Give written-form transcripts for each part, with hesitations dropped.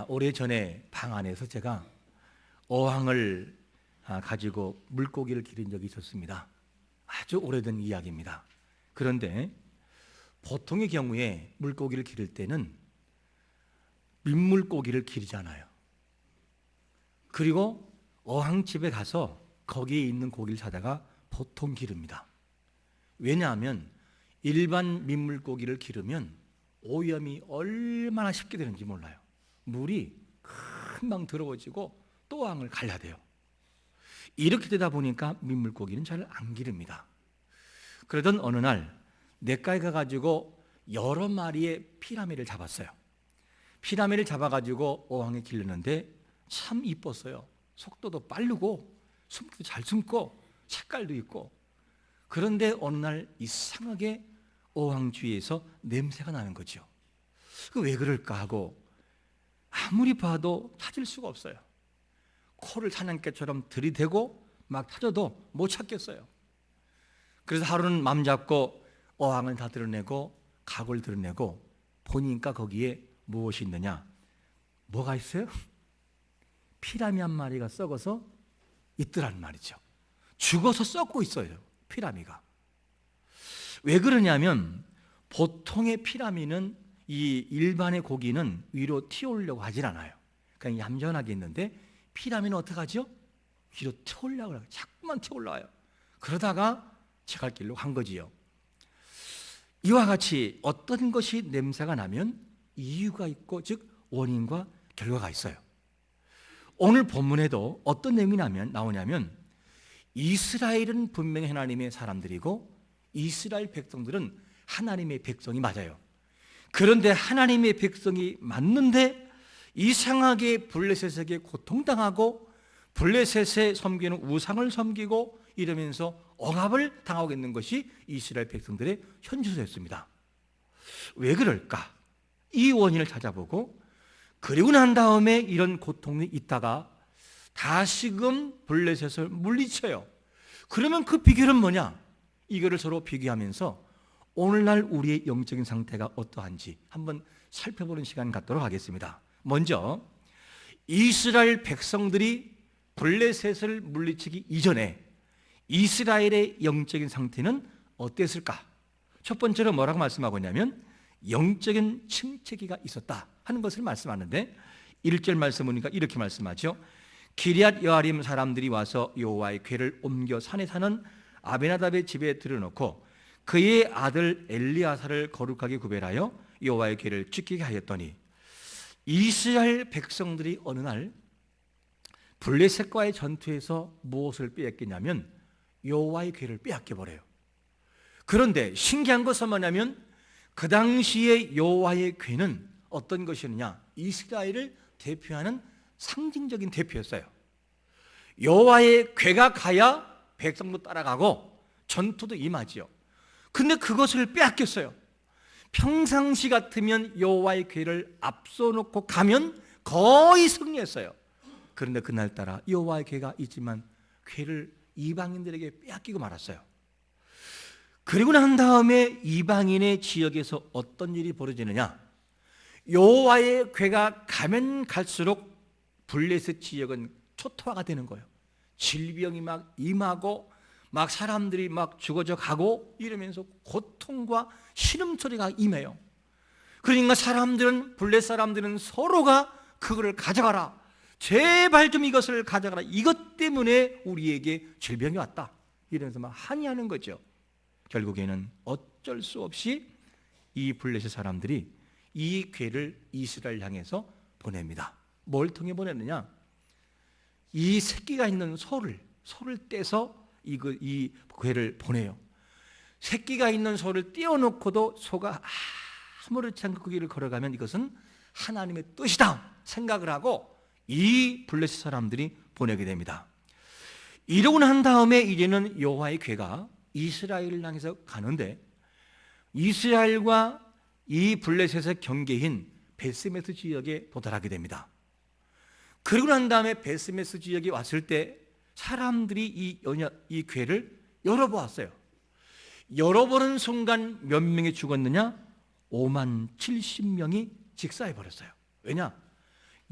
오래전에 방 안에서 제가 어항을 가지고 물고기를 기른 적이 있었습니다. 아주 오래된 이야기입니다. 그런데 보통의 경우에 물고기를 기를 때는 민물고기를 기르잖아요. 그리고 어항집에 가서 거기에 있는 고기를 사다가 보통 기릅니다. 왜냐하면 일반 민물고기를 기르면 오염이 얼마나 쉽게 되는지 몰라요. 물이 금방 더러워지고 또 어항을 갈라야 돼요. 이렇게 되다 보니까 민물고기는 잘 안 기릅니다. 그러던 어느 날 냇가에 가가지고 여러 마리의 피라미를 잡았어요. 피라미를 잡아가지고 어항에 기르는데 참 이뻤어요. 속도도 빠르고 숨도 잘 숨고 색깔도 있고. 그런데 어느 날 이상하게 어항 주위에서 냄새가 나는 거죠. 왜 그럴까 하고 아무리 봐도 찾을 수가 없어요. 코를 사냥개처럼 들이대고 막 찾아도 못 찾겠어요. 그래서 하루는 맘 잡고 어항을 다 드러내고 각을 드러내고 보니까 거기에 무엇이 있느냐? 뭐가 있어요? 피라미 한 마리가 썩어서 있더란 말이죠. 죽어서 썩고 있어요, 피라미가. 왜 그러냐면 보통의 피라미는 이 일반의 고기는 위로 튀어오려고 하질 않아요. 그냥 얌전하게 있는데 피라미는 어떻게 하죠? 위로 튀어올라고 해요. 자꾸만 튀어올라와요. 그러다가 제갈 길로 간 거지요. 이와 같이 어떤 것이 냄새가 나면 이유가 있고, 즉 원인과 결과가 있어요. 오늘 본문에도 어떤 내용이 나오냐면 이스라엘은 분명히 하나님의 사람들이고 이스라엘 백성들은 하나님의 백성이 맞아요. 그런데 하나님의 백성이 맞는데 이상하게 블레셋에게 고통당하고 블레셋에 섬기는 우상을 섬기고 이러면서 억압을 당하고 있는 것이 이스라엘 백성들의 현실이었습니다. 왜 그럴까? 이 원인을 찾아보고 그리고 난 다음에 이런 고통이 있다가 다시금 블레셋을 물리쳐요. 그러면 그 비결은 뭐냐? 이거를 서로 비교하면서 오늘날 우리의 영적인 상태가 어떠한지 한번 살펴보는 시간 갖도록 하겠습니다. 먼저 이스라엘 백성들이 블레셋을 물리치기 이전에 이스라엘의 영적인 상태는 어땠을까? 첫 번째로 뭐라고 말씀하고 있냐면 영적인 침체기가 있었다 하는 것을 말씀하는데 1절 말씀 보니까 이렇게 말씀하죠. 기럇 여아림 사람들이 와서 여호와의 궤를 옮겨 산에 사는 아베나답의 집에 들여놓고 그의 아들 엘리아사를 거룩하게 구별하여 여호와의 궤를 지키게 하였더니 이스라엘 백성들이 어느 날 블레셋과의 전투에서 무엇을 빼앗겼냐면 여호와의 궤를 빼앗겨버려요. 그런데 신기한 것은 뭐냐면 그 당시에 여호와의 궤는 어떤 것이었느냐? 이스라엘을 대표하는 상징적인 대표였어요. 여호와의 궤가 가야 백성도 따라가고 전투도 임하지요. 근데 그것을 빼앗겼어요. 평상시 같으면 여호와의 궤를 앞서 놓고 가면 거의 승리했어요. 그런데 그날따라 여호와의 궤가 있지만 궤를 이방인들에게 빼앗기고 말았어요. 그리고 난 다음에 이방인의 지역에서 어떤 일이 벌어지느냐? 여호와의 궤가 가면 갈수록 블레셋 지역은 초토화가 되는 거예요. 질병이 막 임하고 막 사람들이 막 죽어져 가고 이러면서 고통과 신음소리가 임해요. 그러니까 블레셋 사람들은 서로가 그거를 가져가라, 제발 좀 이것을 가져가라, 이것 때문에 우리에게 질병이 왔다 이러면서 막 항의하는 거죠. 결국에는 어쩔 수 없이 이 블레셋 사람들이 이 궤를 이스라엘 향해서 보냅니다. 뭘 통해 보냈느냐? 이 새끼가 있는 소를 떼서 이 궤를 보내요. 새끼가 있는 소를 띄워놓고도 소가 아무렇지 않게 그 길을 걸어가면 이것은 하나님의 뜻이다 생각을 하고 이 블레셋 사람들이 보내게 됩니다. 이러고 난 다음에 이제는 여호와의 궤가 이스라엘을 향해서 가는데 이스라엘과 이 블레셋의 경계인 베스메스 지역에 도달하게 됩니다. 그리고 난 다음에 베스메스 지역에 왔을 때 사람들이 이 궤를 열어보았어요. 열어보는 순간 몇 명이 죽었느냐? 5만 70명이 직사해버렸어요. 왜냐?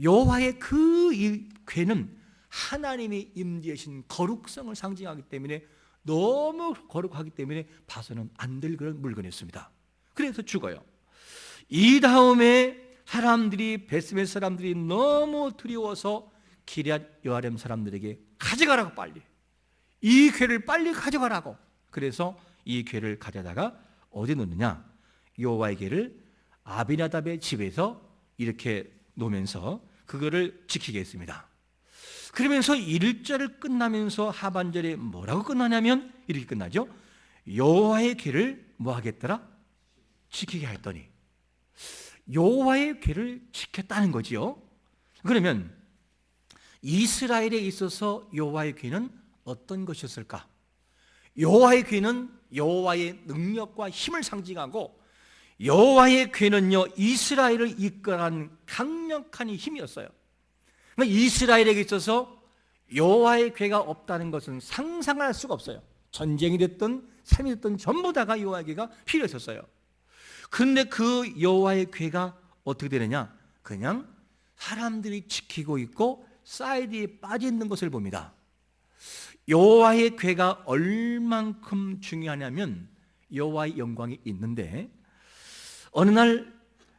여호와의 그 이 궤는 하나님이 임재하신 거룩성을 상징하기 때문에 너무 거룩하기 때문에 봐서는 안 될 그런 물건이었습니다. 그래서 죽어요. 이 다음에 사람들이 베스메 사람들이 너무 두려워서 기럇 여아렘 사람들에게 가져가라고, 빨리 이 궤를 빨리 가져가라고. 그래서 이 궤를 가져다가 어디 놓느냐, 여호와의 궤를 아비나답의 집에서 이렇게 놓으면서 그거를 지키게 했습니다. 그러면서 1절을 끝나면서 하반절에 뭐라고 끝나냐면 이렇게 끝나죠. 여호와의 궤를 뭐 하겠더라? 지키게 했더니. 여호와의 궤를 지켰다는 거지요. 그러면 이스라엘에 있어서 여호와의 궤는 어떤 것이었을까? 여호와의 궤는 여호와의 능력과 힘을 상징하고, 여호와의 궤는요 이스라엘을 이끌어가는 강력한 힘이었어요. 그러니까 이스라엘에게 있어서 여호와의 궤가 없다는 것은 상상할 수가 없어요. 전쟁이 됐든 삶이 됐든 전부 다가 여호와의 궤가 필요했었어요. 그런데 그 여호와의 궤가 어떻게 되느냐, 그냥 사람들이 지키고 있고 사이드에 빠져 있는 것을 봅니다. 여호와의 궤가 얼만큼 중요하냐면 여호와의 영광이 있는데, 어느 날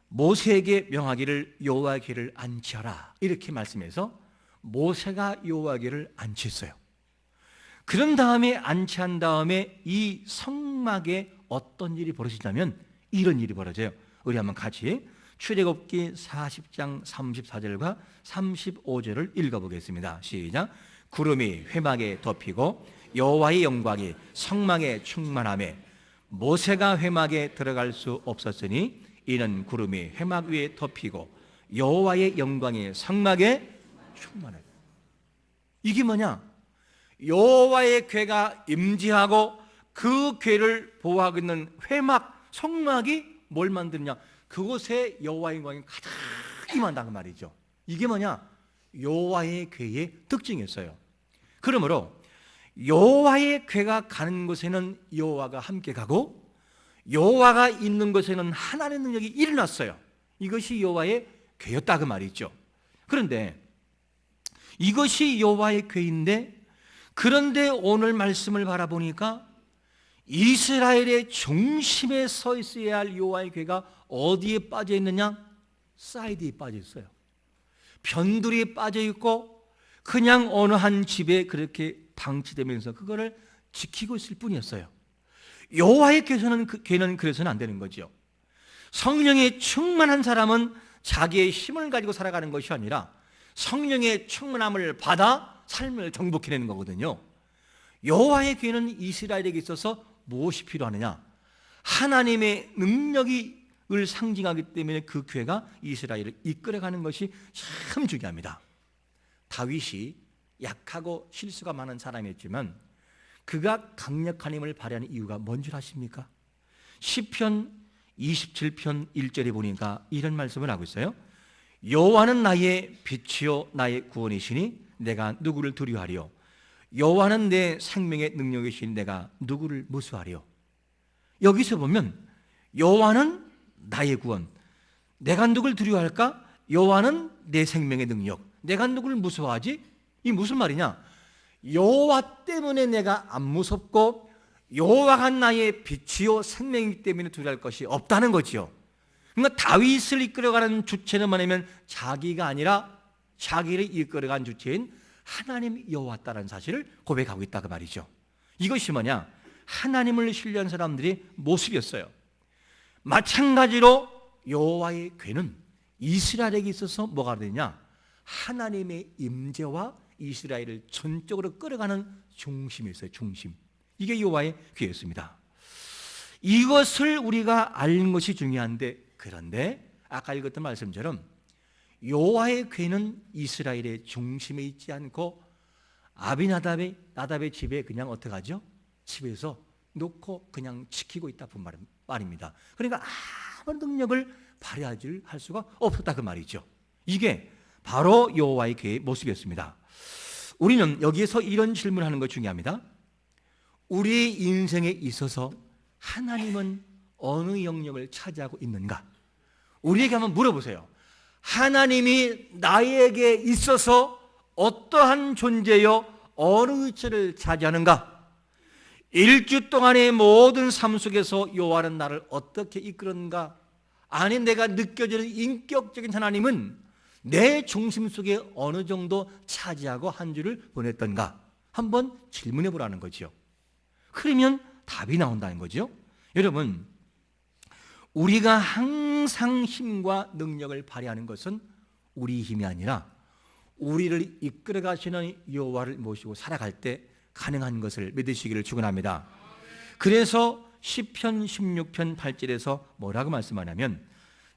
모세에게 명하기를 여호와의 궤를 안치하라 이렇게 말씀해서 모세가 여호와의 궤를 안치했어요. 그런 다음에 안치한 다음에 이 성막에 어떤 일이 벌어지냐면 이런 일이 벌어져요. 우리 한번 같이 출애굽기 40장 34절과 35절을 읽어보겠습니다. 시작. 구름이 회막에 덮이고 여호와의 영광이 성막에 충만하며 모세가 회막에 들어갈 수 없었으니 이는 구름이 회막 위에 덮이고 여호와의 영광이 성막에 충만해. 이게 뭐냐? 여호와의 궤가 임재하고 그 궤를 보호하고 있는 회막, 성막이 뭘 만드느냐? 그곳에 여호와의 영광이 가득 임한다는 말이죠. 이게 뭐냐? 여호와의 궤의 특징이었어요. 그러므로 여호와의 궤가 가는 곳에는 여호와가 함께 가고 여호와가 있는 곳에는 하나님의 능력이 일어났어요. 이것이 여호와의 궤였다 그 말이죠. 그런데 이것이 여호와의 궤인데, 그런데 오늘 말씀을 바라보니까 이스라엘의 중심에 서 있어야 할 여호와의 궤가 어디에 빠져 있느냐? 사이드에 빠져 있어요. 변두리에 빠져 있고 그냥 어느 한 집에 그렇게 방치되면서 그거를 지키고 있을 뿐이었어요. 여호와의 궤는 그래서는 안 되는 거죠. 성령에 충만한 사람은 자기의 힘을 가지고 살아가는 것이 아니라 성령의 충만함을 받아 삶을 정복해내는 거거든요. 여호와의 궤는 이스라엘에게 있어서 무엇이 필요하느냐? 하나님의 능력을 상징하기 때문에 그 궤가 이스라엘을 이끌어가는 것이 참 중요합니다. 다윗이 약하고 실수가 많은 사람이었지만 그가 강력한 힘을 발휘하는 이유가 뭔 줄 아십니까? 시편 27편 1절에 보니까 이런 말씀을 하고 있어요. 여호와는 나의 빛이요 나의 구원이시니 내가 누구를 두려워하리요? 여호와는 내 생명의 능력이시니 내가 누구를 무수하리요? 여기서 보면 여호와는 나의 구원, 내가 누구를 두려워할까? 여호와는 내 생명의 능력, 내가 누구를 무서워하지? 이 무슨 말이냐? 여호와 때문에 내가 안 무섭고 여호와가 나의 빛이요 생명이기 때문에 두려워할 것이 없다는 거지요. 그러니까 다윗을 이끌어가는 주체는 뭐냐면 자기가 아니라 자기를 이끌어간 주체인 하나님 여호와다라는 사실을 고백하고 있다 그 말이죠. 이것이 뭐냐? 하나님을 신뢰한 사람들의 모습이었어요. 마찬가지로 여호와의 궤는 이스라엘에게 있어서 뭐가 되냐? 하나님의 임재와 이스라엘을 전적으로 끌어가는 중심이었어요. 중심. 이게 여호와의 궤였습니다. 이것을 우리가 아는 것이 중요한데, 그런데 아까 읽었던 말씀처럼 여호와의 궤는 이스라엘의 중심에 있지 않고 나답의 집에 그냥 어떻게 하죠? 집에서 놓고 그냥 지키고 있다 그 말입니다. 그러니까 아무런 능력을 발휘하지 할 수가 없었다 그 말이죠. 이게 바로 여호와의 궤의 모습이었습니다. 우리는 여기에서 이런 질문을 하는 것 중요합니다. 우리의 인생에 있어서 하나님은 어느 영역을 차지하고 있는가? 우리에게 한번 물어보세요. 하나님이 나에게 있어서 어떠한 존재요 어느 위치를 차지하는가? 일주 동안의 모든 삶 속에서 여호와는 나를 어떻게 이끌었는가? 아니, 내가 느껴지는 인격적인 하나님은 내 중심 속에 어느 정도 차지하고 한 주를 보냈던가? 한번 질문해 보라는 거죠. 그러면 답이 나온다는 거죠. 여러분, 우리가 항상 힘과 능력을 발휘하는 것은 우리 힘이 아니라 우리를 이끌어 가시는 여호와를 모시고 살아갈 때 가능한 것을 믿으시기를 축원합니다. 그래서 시편 16편 8절에서 뭐라고 말씀하냐면,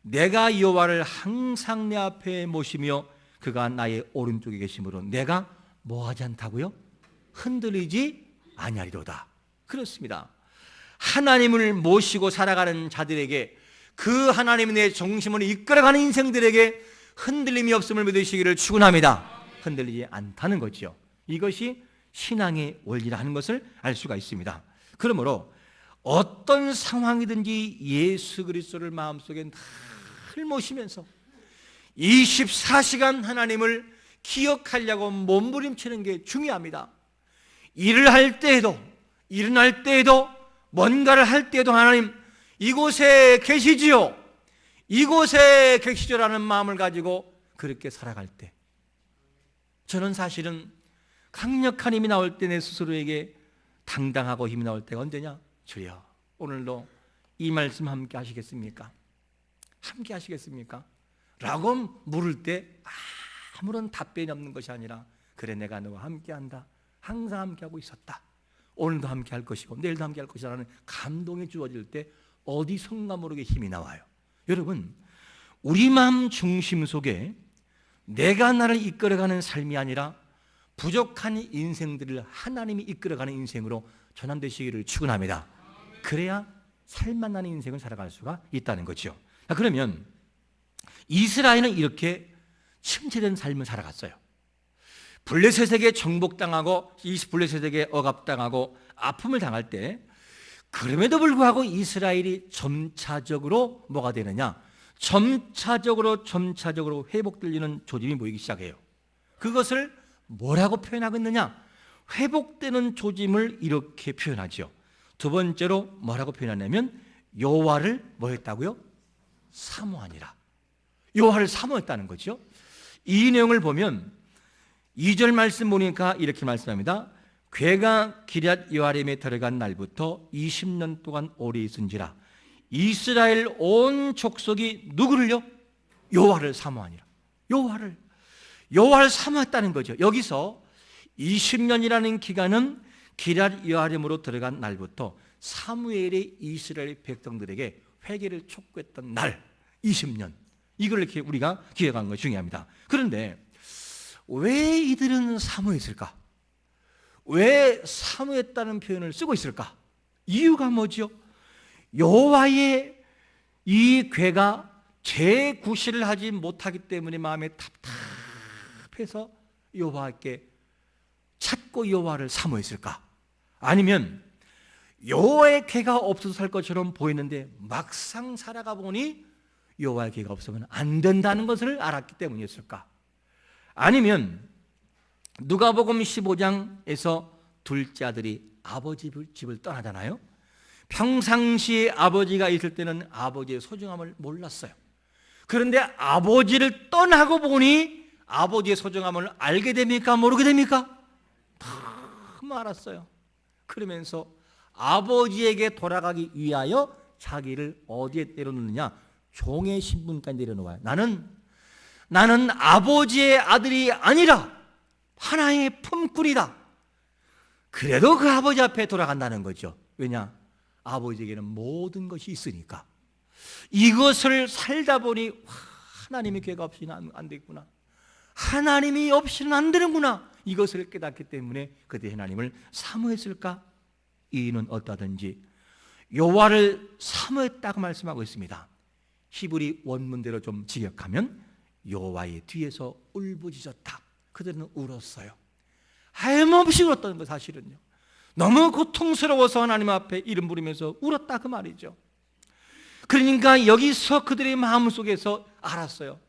내가 여호와를 항상 내 앞에 모시며 그가 나의 오른쪽에 계심으로 내가 뭐하지 않다고요? 흔들리지 아니하리로다. 그렇습니다. 하나님을 모시고 살아가는 자들에게, 그 하나님이 내 중심을 이끌어가는 인생들에게 흔들림이 없음을 믿으시기를 축원합니다. 흔들리지 않다는 거죠. 이것이 신앙의 원리라 하는 것을 알 수가 있습니다. 그러므로 어떤 상황이든지 예수 그리스도를 마음속에 늘 모시면서 24시간 하나님을 기억하려고 몸부림치는 게 중요합니다. 일을 할 때에도, 일어날 때에도, 뭔가를 할 때에도 하나님 이곳에 계시지요, 이곳에 계시죠라는 마음을 가지고 그렇게 살아갈 때, 저는 사실은 강력한 힘이 나올 때 내 스스로에게 당당하고 힘이 나올 때가 언제냐? 주여, 오늘도 이 말씀 함께 하시겠습니까? 함께 하시겠습니까? 라고 물을 때 아무런 답변이 없는 것이 아니라, 그래, 내가 너와 함께한다, 항상 함께하고 있었다, 오늘도 함께할 것이고 내일도 함께할 것이라는 감동이 주어질 때 어디선가 모르게 힘이 나와요. 여러분, 우리 마음 중심 속에 내가 나를 이끌어가는 삶이 아니라 부족한 인생들을 하나님이 이끌어가는 인생으로 전환되시기를 축원합니다. 그래야 살만한 인생을 살아갈 수가 있다는 거죠. 그러면 이스라엘은 이렇게 침체된 삶을 살아갔어요. 블레셋에게 정복당하고, 블레셋에게 억압당하고 아픔을 당할 때, 그럼에도 불구하고 이스라엘이 점차적으로 뭐가 되느냐? 점차적으로 회복되는 조짐이 보이기 시작해요. 그것을 뭐라고 표현하고 있느냐? 회복되는 조짐을 이렇게 표현하죠. 두 번째로 뭐라고 표현하냐면, 여호와를 뭐 했다고요? 사모하니라. 여호와를 사모했다는 거죠. 이 내용을 보면 2절 말씀 보니까 이렇게 말씀합니다. 괴가 기럇 여아림에 들어간 날부터 20년 동안 오래 있은지라 이스라엘 온 족속이 누구를요? 여호와를 사모하니라. 여호와를 사모했다는 거죠. 여기서 20년이라는 기간은 기럇 여아림으로 들어간 날부터 사무엘이 이스라엘 백성들에게 회개를 촉구했던 날, 20년. 이걸 이렇게 우리가 기억하는 것이 중요합니다. 그런데 왜 이들은 사모했을까? 왜 사모했다는 표현을 쓰고 있을까? 이유가 뭐죠? 여호와의 이 괴가 재구실을 하지 못하기 때문에 마음에 답답해서 여호와께 찾고 여호와를 사모했을까? 아니면 여호와의 괴가 없어서 살 것처럼 보이는데 막상 살아가 보니 여호와의 괴가 없으면 안 된다는 것을 알았기 때문이었을까? 아니면 누가복음 15장에서 둘째 아들이 아버지 집을 떠나잖아요. 평상시에 아버지가 있을 때는 아버지의 소중함을 몰랐어요. 그런데 아버지를 떠나고 보니 아버지의 소중함을 알게 됩니까? 모르게 됩니까? 너무 알았어요. 그러면서 아버지에게 돌아가기 위하여 자기를 어디에 내려놓느냐? 종의 신분까지 내려놓아요. 나는 아버지의 아들이 아니라 하나의 품꾼이다. 그래도 그 아버지 앞에 돌아간다는 거죠. 왜냐? 아버지에게는 모든 것이 있으니까. 이것을 살다 보니 하나님의 괴가 없이는 안 되겠구나. 하나님이 없이는 안 되는구나. 이것을 깨닫기 때문에 그때 하나님을 사모했을까? 이유는 어떠하든지 여호와를 사모했다고 말씀하고 있습니다. 히브리 원문대로 좀 직역하면 여호와의 뒤에서 울부짖었다. 그들은 울었어요. 하염없이 울었다는 거 사실은요. 너무 고통스러워서 하나님 앞에 이름 부르면서 울었다 그 말이죠. 그러니까 여기서 그들의 마음속에서 알았어요.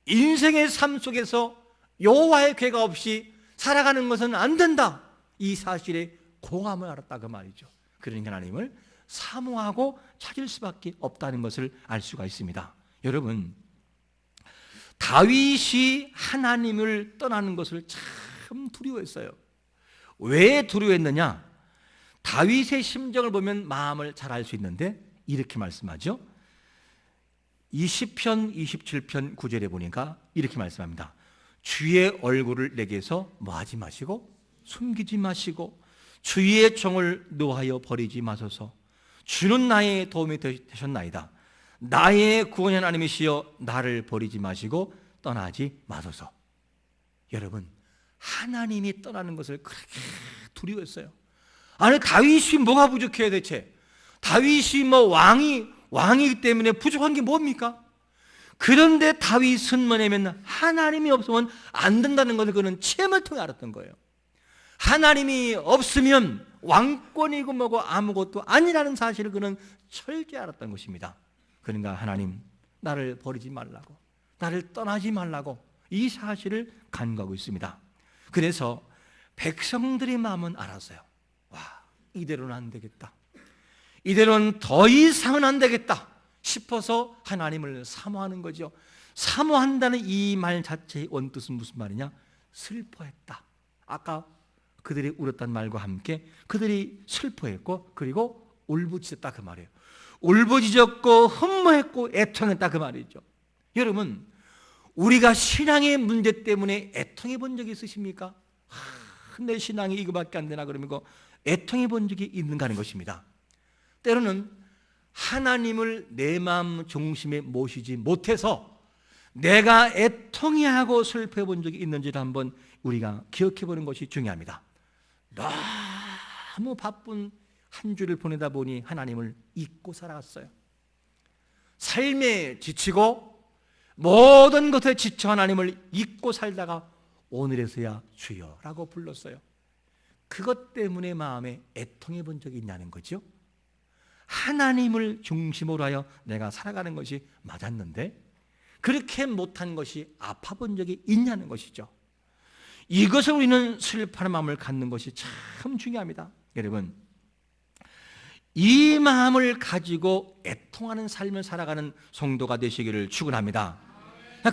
인생의 삶 속에서 여호와의 괴가 없이 살아가는 것은 안 된다. 이 사실에 공함을 알았다 그 말이죠. 그러니까 하나님을 사모하고 찾을 수밖에 없다는 것을 알 수가 있습니다. 여러분, 다윗이 하나님을 떠나는 것을 참 두려워했어요. 왜 두려워했느냐? 다윗의 심정을 보면 마음을 잘 알 수 있는데 이렇게 말씀하죠. 20편 27편 9절에 보니까 이렇게 말씀합니다. 주의 얼굴을 내게서 뭐하지 마시고 숨기지 마시고 주의 종을 노하여 버리지 마소서. 주는 나의 도움이 되셨나이다. 나의 구원의 하나님이시여 나를 버리지 마시고 떠나지 마소서. 여러분, 하나님이 떠나는 것을 그렇게 두려워했어요. 아니, 다윗이 뭐가 부족해요 대체? 다윗이 왕이기 때문에 부족한 게 뭡니까? 그런데 다윗은 뭐냐면 하나님이 없으면 안 된다는 것을 그는 체험을 통해 알았던 거예요. 하나님이 없으면 왕권이고 뭐고 아무것도 아니라는 사실을 그는 철저히 알았던 것입니다. 그러니까 하나님, 나를 버리지 말라고, 나를 떠나지 말라고 이 사실을 간구하고 있습니다. 그래서 백성들의 마음은 알았어요. 와, 이대로는 안 되겠다, 이대로는 더 이상은 안 되겠다 싶어서 하나님을 사모하는 거죠. 사모한다는 이 말 자체의 원뜻은 무슨 말이냐? 슬퍼했다. 아까 그들이 울었단 말과 함께 그들이 슬퍼했고 그리고 울부짖었다 그 말이에요. 울부짖었고 흠모했고 애통했다 그 말이죠. 여러분, 우리가 신앙의 문제 때문에 애통해 본 적이 있으십니까? 내 신앙이 이거밖에 안 되나 그러면 애통해 본 적이 있는가 하는 것입니다. 때로는 하나님을 내 마음 중심에 모시지 못해서 내가 애통해하고 슬퍼해 본 적이 있는지를 한번 우리가 기억해 보는 것이 중요합니다. 너무 바쁜 한 주를 보내다 보니 하나님을 잊고 살아갔어요. 삶에 지치고 모든 것에 지쳐 하나님을 잊고 살다가 오늘에서야 주여라고 불렀어요. 그것 때문에 마음에 애통해 본 적이 있냐는 거죠. 하나님을 중심으로 하여 내가 살아가는 것이 맞았는데 그렇게 못한 것이 아파 본 적이 있냐는 것이죠. 이것을 우리는 슬퍼하는 마음을 갖는 것이 참 중요합니다. 여러분, 이 마음을 가지고 애통하는 삶을 살아가는 성도가 되시기를 축원합니다.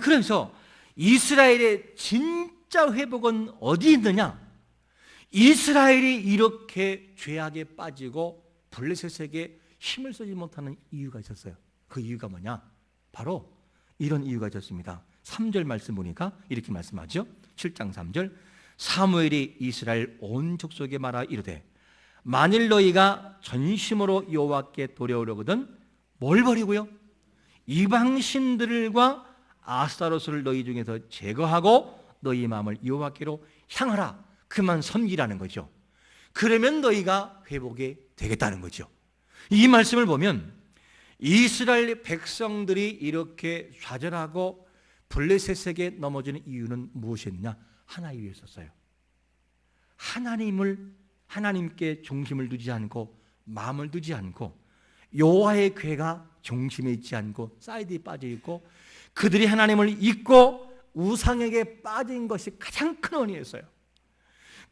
그래서 이스라엘의 진짜 회복은 어디 있느냐? 이스라엘이 이렇게 죄악에 빠지고 블레셋에게 힘을 쓰지 못하는 이유가 있었어요. 그 이유가 뭐냐? 바로 이런 이유가 있었습니다. 3절 말씀 보니까 이렇게 말씀하죠. 7장 3절, 사무엘이 이스라엘 온 족속에 말하 이르되 만일 너희가 전심으로 여호와께 돌아오려거든 뭘 버리고요? 이방 신들과 아스타로스를 너희 중에서 제거하고 너희 마음을 여호와께로 향하라. 그만 섬기라는 거죠. 그러면 너희가 회복이 되겠다는 거죠. 이 말씀을 보면 이스라엘 백성들이 이렇게 좌절하고 블레셋에게 넘어지는 이유는 무엇이었느냐? 하나 이유였었어요. 하나님께 중심을 두지 않고 마음을 두지 않고 여호와의 궤가 중심에 있지 않고 사이드에 빠져 있고 그들이 하나님을 잊고 우상에게 빠진 것이 가장 큰 원인이었어요.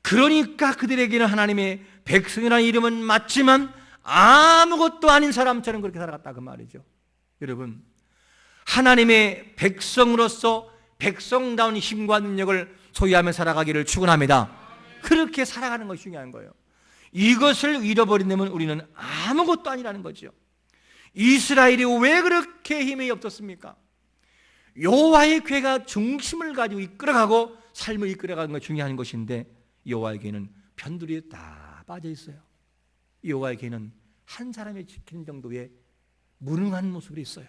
그러니까 그들에게는 하나님의 백성이라는 이름은 맞지만 아무것도 아닌 사람처럼 그렇게 살아갔다 그 말이죠. 여러분, 하나님의 백성으로서 백성다운 힘과 능력을 소유하며 살아가기를 축원합니다. 그렇게 살아가는 것이 중요한 거예요. 이것을 잃어버린다면 우리는 아무것도 아니라는 거죠. 이스라엘이 왜 그렇게 힘이 없었습니까? 여호와의 궤가 중심을 가지고 이끌어가고 삶을 이끌어가는 것이 중요한 것인데 여호와의 궤는 편두리에 다 빠져 있어요. 여호와의 궤는 한 사람이 지키는 정도의 무능한 모습이 있어요.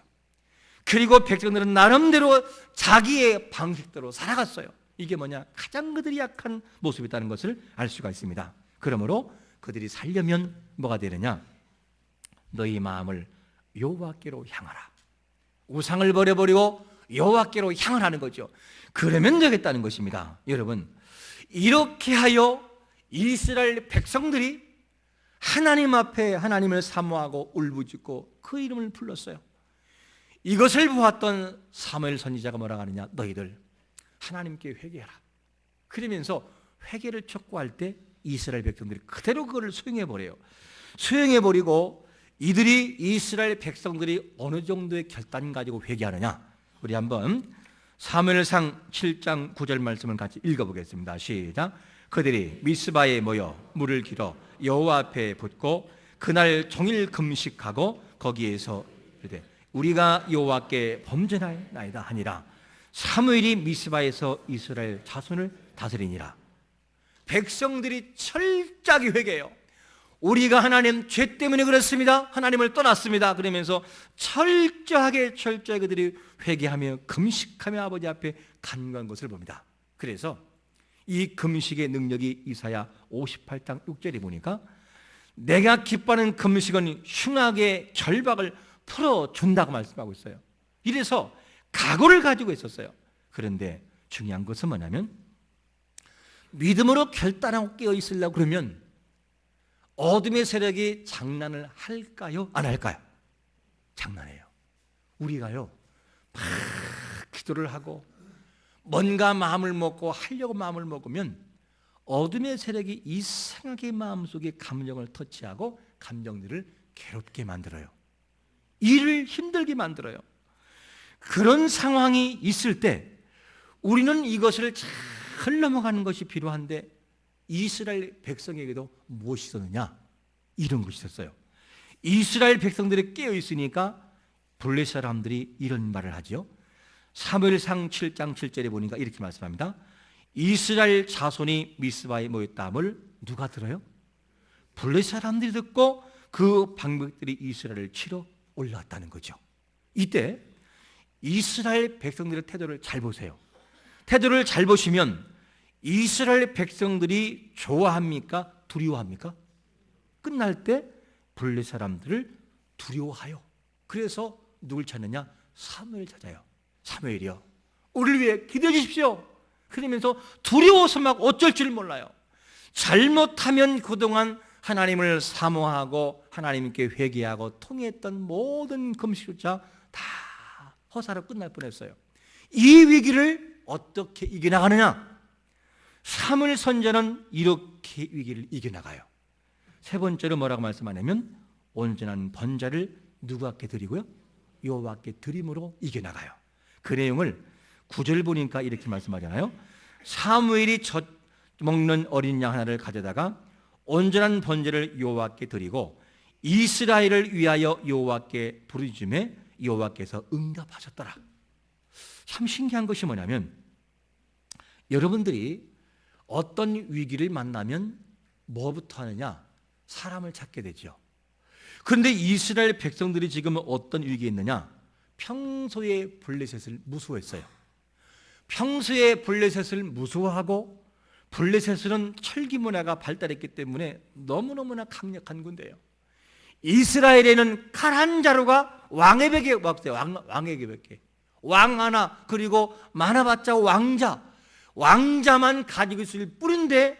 그리고 백성들은 나름대로 자기의 방식대로 살아갔어요. 이게 뭐냐? 가장 그들이 약한 모습이라는 것을 알 수가 있습니다. 그러므로 그들이 살려면 뭐가 되느냐? 너희 마음을 여호와께로 향하라. 우상을 버려버리고 여호와께로 향하라는 거죠. 그러면 되겠다는 것입니다. 여러분, 이렇게 하여 이스라엘 백성들이 하나님 앞에 하나님을 사모하고 울부짖고 그 이름을 불렀어요. 이것을 보았던 사무엘 선지자가 뭐라고 하느냐, 너희들 하나님께 회개하라. 그러면서 회개를 촉구할 때 이스라엘 백성들이 그대로 그걸 수용해버려요. 수용해버리고 이들이 이스라엘 백성들이 어느 정도의 결단 가지고 회개하느냐, 우리 한번 사무엘상 7장 9절 말씀을 같이 읽어보겠습니다. 시작. 그들이 미스바에 모여 물을 길어 여호와 앞에 붓고 그날 종일 금식하고 거기에서 이르되 우리가 여호와께 범죄하였나이다 하니라. 사무엘이 미스바에서 이스라엘 자손을 다스리니라. 백성들이 철저하게 회개해요. 우리가 하나님 죄 때문에 그렇습니다. 하나님을 떠났습니다. 그러면서 철저하게 그들이 회개하며 금식하며 아버지 앞에 간구한 것을 봅니다. 그래서 이 금식의 능력이 이사야 58장 6절에 보니까 내가 기뻐하는 금식은 흉악의 결박을 풀어준다고 말씀하고 있어요. 이래서 각오를 가지고 있었어요. 그런데 중요한 것은 뭐냐면 믿음으로 결단하고 깨어 있으려고 그러면 어둠의 세력이 장난을 할까요? 안 할까요? 장난해요. 우리가요 막 기도를 하고 뭔가 마음을 먹고 하려고 마음을 먹으면 어둠의 세력이 이상하게 마음속에 감정을 터치하고 감정들을 괴롭게 만들어요. 일을 힘들게 만들어요. 그런 상황이 있을 때 우리는 이것을 잘 넘어가는 것이 필요한데 이스라엘 백성에게도 무엇이 있었느냐? 이런 것이 있었어요. 이스라엘 백성들이 깨어 있으니까 블레 사람들이 이런 말을 하죠. 사무엘상 7장 7절에 보니까 이렇게 말씀합니다. 이스라엘 자손이 미스바에 모였다함을 누가 들어요? 블레 사람들이 듣고 그 방백들이 이스라엘을 치러 올라왔다는 거죠. 이때 이스라엘 백성들의 태도를 잘 보세요. 태도를 잘 보시면 이스라엘 백성들이 좋아합니까? 두려워합니까? 끝날 때 블레 사람들을 두려워하여 그래서 누굴 찾느냐? 사무엘 찾아요. 사무엘이요, 우리를 위해 기도해 주십시오. 그러면서 두려워서 막 어쩔 줄 몰라요. 잘못하면 그동안 하나님을 사모하고 하나님께 회개하고 통했던 모든 금식조차 다 허사로 끝날 뻔했어요. 이 위기를 어떻게 이겨나가느냐? 사무엘 선지자는 이렇게 위기를 이겨나가요. 세 번째로 뭐라고 말씀하냐면 온전한 번제를 누구께 드리고요? 여호와께 드림으로 이겨나가요. 그 내용을 9절 보니까 이렇게 말씀하잖아요. 사무엘이 젖 먹는 어린 양 하나를 가져다가 온전한 번제를 여호와께 드리고 이스라엘을 위하여 여호와께 부르짖음에 여호와께서 응답하셨더라. 참 신기한 것이 뭐냐면 여러분들이 어떤 위기를 만나면 뭐부터 하느냐? 사람을 찾게 되죠. 그런데 이스라엘 백성들이 지금 어떤 위기에 있느냐? 평소에 블레셋을 무서워했어요. 평소에 블레셋을 무서워하고 블레셋은 철기 문화가 발달했기 때문에 너무너무나 강력한 군대예요. 이스라엘에는 칼 한 자루가 왕의 벽에 없어요. 왕의 벽에 왕 하나, 그리고 많아봤자 왕자만 가지고 있을 뿐인데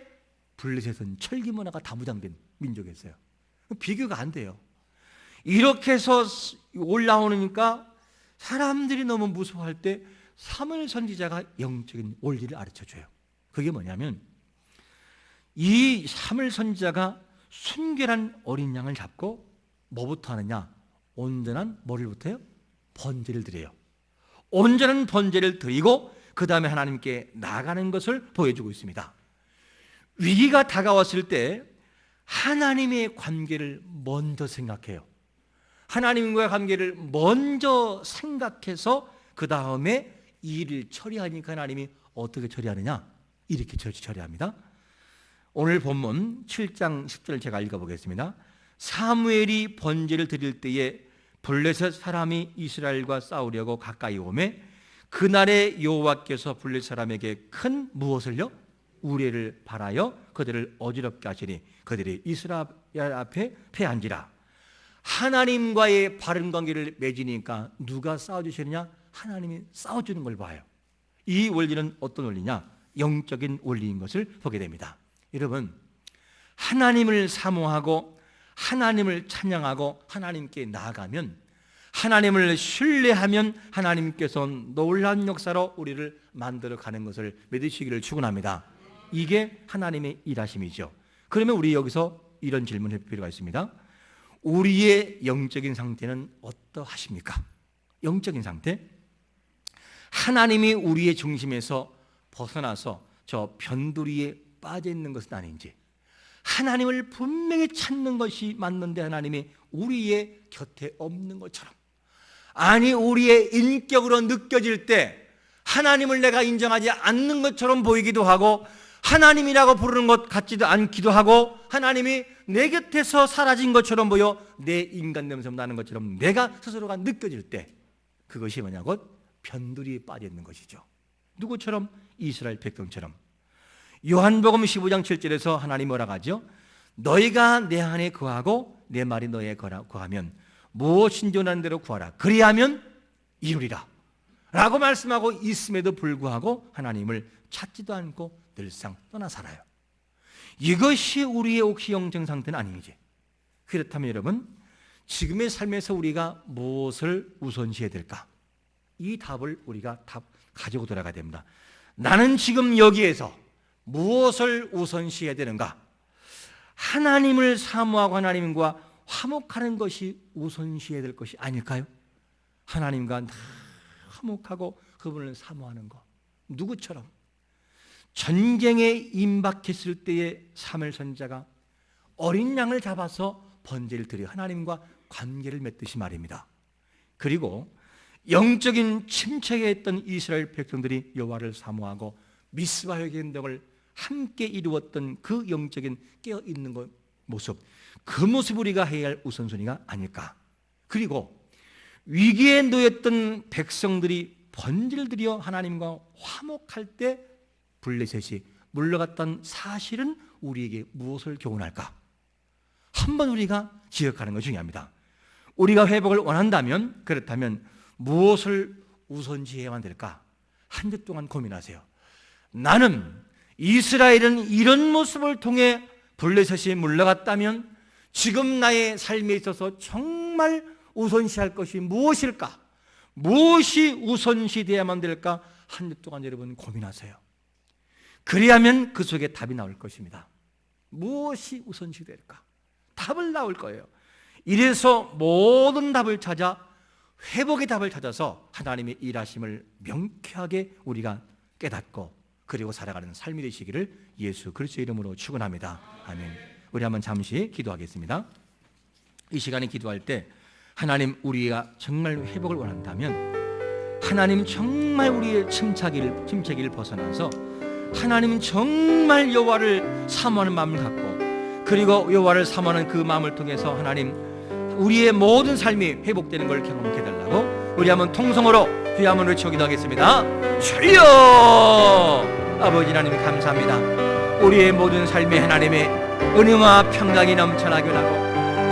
블레셋은 철기 문화가 다 무장된 민족이었어요. 비교가 안 돼요. 이렇게 해서 올라오니까 사람들이 너무 무서워할 때 사무엘 선지자가 영적인 원리를 가르쳐줘요. 그게 뭐냐면 이 사무엘 선지자가 순결한 어린 양을 잡고 뭐부터 하느냐? 온전한 뭐를부터요? 번제를 드려요. 온전한 번제를 드리고 그 다음에 하나님께 나아가는 것을 보여주고 있습니다. 위기가 다가왔을 때 하나님의 관계를 먼저 생각해요. 하나님과의 관계를 먼저 생각해서 그 다음에 일을 처리하니까 하나님이 어떻게 처리하느냐? 이렇게 처리합니다. 오늘 본문 7장 10절을 제가 읽어보겠습니다. 사무엘이 번제를 드릴 때에 블레셋 사람이 이스라엘과 싸우려고 가까이 오매 그날에 여호와께서 블레셋 사람에게 큰 무엇을요? 우레를 발하여 그들을 어지럽게 하시니 그들이 이스라엘 앞에 패한지라. 하나님과의 바른 관계를 맺으니까 누가 싸워주시느냐? 하나님이 싸워주는 걸 봐요. 이 원리는 어떤 원리냐? 영적인 원리인 것을 보게 됩니다. 여러분, 하나님을 사모하고 하나님을 찬양하고 하나님께 나아가면 하나님을 신뢰하면 하나님께서 놀라운 역사로 우리를 만들어가는 것을 믿으시기를 축원합니다. 이게 하나님의 일하심이죠. 그러면 우리 여기서 이런 질문을 할 필요가 있습니다. 우리의 영적인 상태는 어떠하십니까? 영적인 상태? 하나님이 우리의 중심에서 벗어나서 저 변두리에 빠져 있는 것은 아닌지, 하나님을 분명히 찾는 것이 맞는데 하나님이 우리의 곁에 없는 것처럼, 아니 우리의 인격으로 느껴질 때 하나님을 내가 인정하지 않는 것처럼 보이기도 하고, 하나님이라고 부르는 것 같지도 않기도 하고, 하나님이 내 곁에서 사라진 것처럼 보여 내 인간 냄새 나는 것처럼 내가 스스로가 느껴질 때, 그것이 뭐냐고? 변두리에 빠져 있는 것이죠. 누구처럼? 이스라엘 백성처럼. 요한복음 15장 7절에서 하나님 뭐라고 하죠? 너희가 내 안에 거하고 내 말이 너희에 거하면 무엇인지 원하는 대로 구하라. 그리하면 이루리라 라고 말씀하고 있음에도 불구하고 하나님을 찾지도 않고 늘상 떠나 살아요. 이것이 우리의 혹시 영적 상태는 아니지. 그렇다면 여러분, 지금의 삶에서 우리가 무엇을 우선시해야 될까? 이 답을 우리가 가지고 돌아가야 됩니다. 나는 지금 여기에서 무엇을 우선시해야 되는가? 하나님을 사모하고 하나님과 화목하는 것이 우선시해야 될 것이 아닐까요? 하나님과 화목하고 그분을 사모하는 것. 누구처럼? 전쟁에 임박했을 때의 사무엘 선지자가 어린 양을 잡아서 번제를 드려 하나님과 관계를 맺듯이 말입니다. 그리고 영적인 침체에 있던 이스라엘 백성들이 여호와를 사모하고 미스바 회개행동을 함께 이루었던 그 영적인 깨어있는 모습, 그 모습을 우리가 해야 할 우선순위가 아닐까. 그리고 위기에 놓였던 백성들이 번제를 드려 하나님과 화목할 때 블레셋이 물러갔던 사실은 우리에게 무엇을 교훈할까? 한번 우리가 기억하는 것이 중요합니다. 우리가 회복을 원한다면, 그렇다면 무엇을 우선시해야만 될까? 한 주 동안 고민하세요. 나는 이스라엘은 이런 모습을 통해 블레셋이 물러갔다면 지금 나의 삶에 있어서 정말 우선시할 것이 무엇일까? 무엇이 우선시돼야만 될까? 한 주 동안 여러분 고민하세요. 그리하면 그 속에 답이 나올 것입니다. 무엇이 우선시될까? 답을 나올 거예요. 이래서 모든 답을 찾아 회복의 답을 찾아서 하나님의 일하심을 명쾌하게 우리가 깨닫고 그리고 살아가는 삶이 되시기를 예수 그리스도의 이름으로 축원합니다. 아멘. 우리 한번 잠시 기도하겠습니다. 이 시간에 기도할 때 하나님, 우리가 정말 회복을 원한다면 하나님 정말 우리의 침체기를 벗어나서 하나님 정말 여호와를 사모하는 마음을 갖고, 그리고 여호와를 사모하는 그 마음을 통해서 하나님 우리의 모든 삶이 회복되는 걸 경험케 해달라고 우리 한번 통성으로 주의 한번 외쳐 기도하겠습니다. 주여! 아버지 하나님 감사합니다. 우리의 모든 삶에 하나님의 은혜와 평강이 넘쳐나게 하고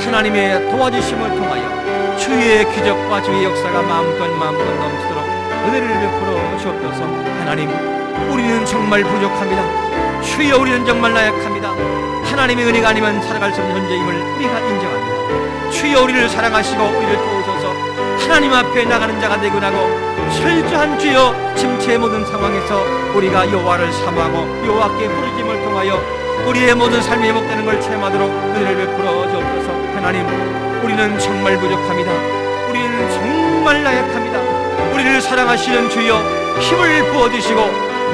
하나님의 도와주심을 통하여 주의 기적과 주의 역사가 마음껏 넘치도록 은혜를 베풀어 주옵소서. 하나님, 우리는 정말 부족합니다. 주여, 우리는 정말 나약합니다. 하나님의 은혜가 아니면 살아갈 수 없는 존재임을 우리가 인정합니다. 주여, 우리를 사랑하시고 우리를 도우셔서 하나님 앞에 나가는 자가 되고 나고 철저한 주여 침체의 모든 상황에서 우리가 여호와를 사모하고 여호와께 부르심을 통하여 우리의 모든 삶이 회복되는 걸 체험하도록 은혜를 베풀어 주옵소서. 하나님, 우리는 정말 부족합니다. 우리는 정말 나약합니다. 우리를 사랑하시는 주여 힘을 부어주시고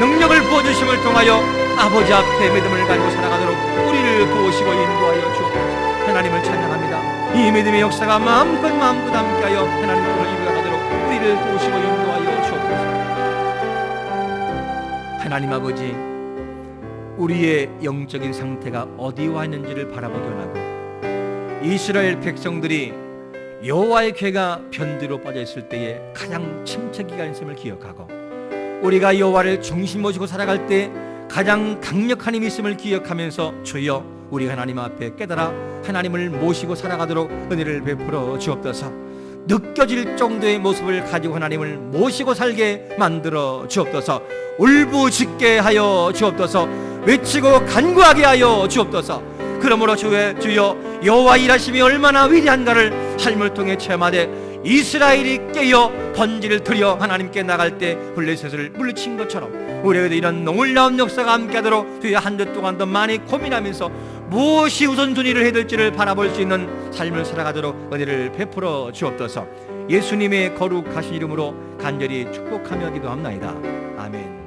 능력을 부어주심을 통하여 아버지 앞에 믿음을 가지고 살아가도록 우리를 도우시고 인도하여 주옵소서. 하나님을 찬양합니다. 이 믿음의 역사가 마음껏 함께하여 하나님께로 이루어가도록 우리를 도우시고 인도하여 주옵소서. 하나님 아버지, 우리의 영적인 상태가 어디와 있는지를 바라보게 하고, 이스라엘 백성들이 여호와의 궤가 변두리로 빠져 있을 때에 가장 침체기가 있음을 기억하고, 우리가 여호와를 중심 모시고 살아갈 때 가장 강력한 힘이 있음을 기억하면서 주여, 우리 하나님 앞에 깨달아 하나님을 모시고 살아가도록 은혜를 베풀어 주옵소서. 느껴질 정도의 모습을 가지고 하나님을 모시고 살게 만들어 주옵소서. 울부짖게 하여 주옵소서. 외치고 간구하게 하여 주옵소서. 그러므로 주여, 여호와 일하심이 얼마나 위대한가를 삶을 통해 체험하되 이스라엘이 깨어 번제를 드려 하나님께 나갈 때 블레셋을 물리친 것처럼 우리에게도 이런 놀라운 역사가 함께하도록 주여 한 주 동안 더 많이 고민하면서 무엇이 우선순위를 해야 될지를 바라볼 수 있는 삶을 살아가도록 은혜를 베풀어 주옵소서. 예수님의 거룩하신 이름으로 간절히 축복하며 기도합나이다. 아멘.